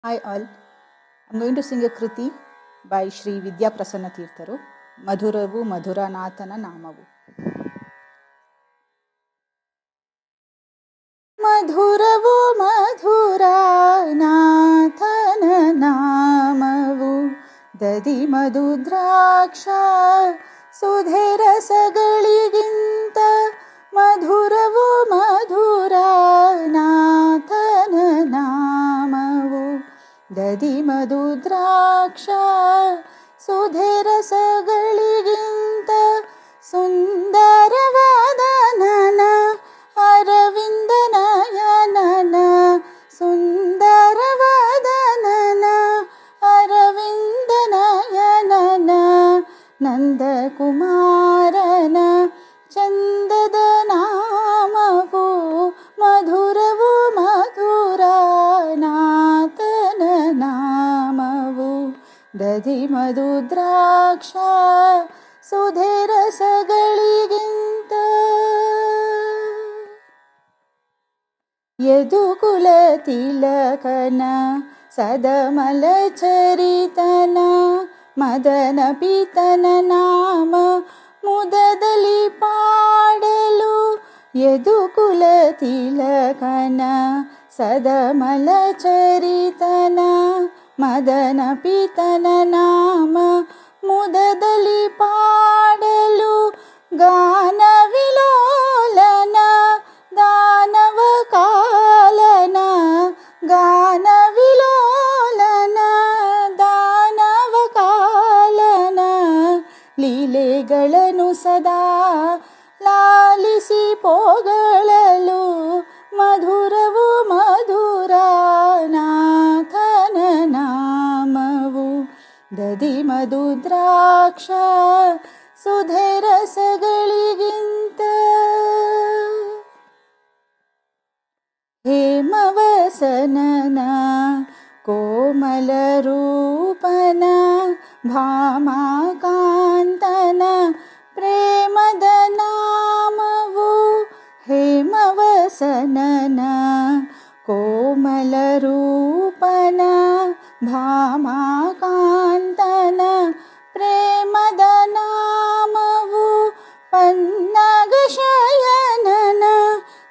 Hi all, I'm going to sing a Kriti by Shri Vidya Prasanna Tirtharu, Madhuravu Madhuranathana Namavu. Madhuravu Madhuranathana Namavu, Dadi Madhu Draksha Sudhera Sagaliginta, Madhuravu Madhuranathana Namavu, Dadi Madhu Draksha ಸುಧೆರ ಸಗಳಿಗಿಂತ ಸುಂದರವಾದನನ Arvind ನಯನನ ಸುಂದರವಾದನನ Arvind ನಯನನ ನಂದಕುಮಾರನ ಚಂದದ ನಾಮವು ಮಧುರವು ಮಧುರನಾಥನ ನಾಮವು ದಧಿ ಮಧು ದ್ರಾಕ್ಷ ಸುಧೆರ ಸಗಳಿಗಿಂತ ಯದುಕುಲ ತಿಲಕನ ಸದಮಲ ಚರಿತನ ಮದನ ಪಿತನ ನಾಮ ಮುದದಲ್ಲಿ ಪಾಡಲು ಯದುಕುಲ ತಿಲಕನ ಸದಮಲ ಚರಿತನ ಮದನ ಪಿತನ ನಾಮ ಮುದದಲ್ಲಿ ಪಾಡಲು ಗಾನ ವಿಲೋಲನ ದಾನವ ಕಾಲನ ಗಾನ ವಿಲೋಲನ ದಾನವ ಕಾಲನ ಲೀಲೆಗಳನ್ನು ಸದಾ ಲಾಲಿಸಿ ಪೋಗಳಲು ಮಧುರವು ಮಧುರನಾಥನ ನಾಮವು ದಧಿ ಮಧು ದ್ರಾಕ್ಷ ಸುಧೆರ ಸಗಳಿಗಿಂತ ಹೇಮವಸನನ ಕೋಮಲ ರೂಪನ ಭಾಮಾಕಾಂತನ ಪ್ರೇಮದ ನಾಮವು ಹೇಮವಸನನ ಕೋಮಲ ರೂಪನ ಭಾಮಾಕಾಂತನ ಪ್ರೇಮದ ನಾಮವು ಪನ್ನಗ ಶಯನನ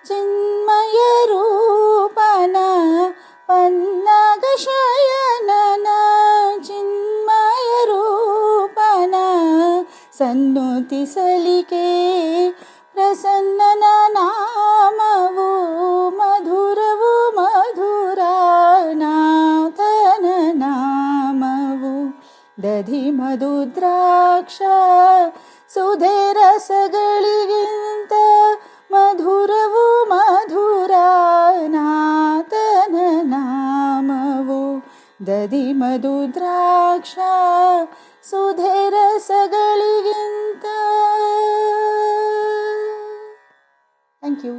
ಚಿನ್ಮಯ ರೂಪನ ಪನ್ನಗ ಶಯನನ ಚಿನ್ಮಯ ರೂಪನ ಸನ್ನುತಿಸಲಿಕೆ ಪ್ರಸನ್ನನ ನಾಮವು ಮಧುರವು ಮಧುರನಾಥನ ನಾಮವು ದಧಿ ಮಧು ದ್ರಾಕ್ಷ ಸುಧೆರ ಸಗಳಿಗಿಂತ ಮಧುರವು ಮಧುರನಾಥನ ನಾಮವು ದಧಿ ಮಧು ದ್ರಾಕ್ಷ ಸುಧೆರ ಸಗಳಿಗಿಂತ. Thank you.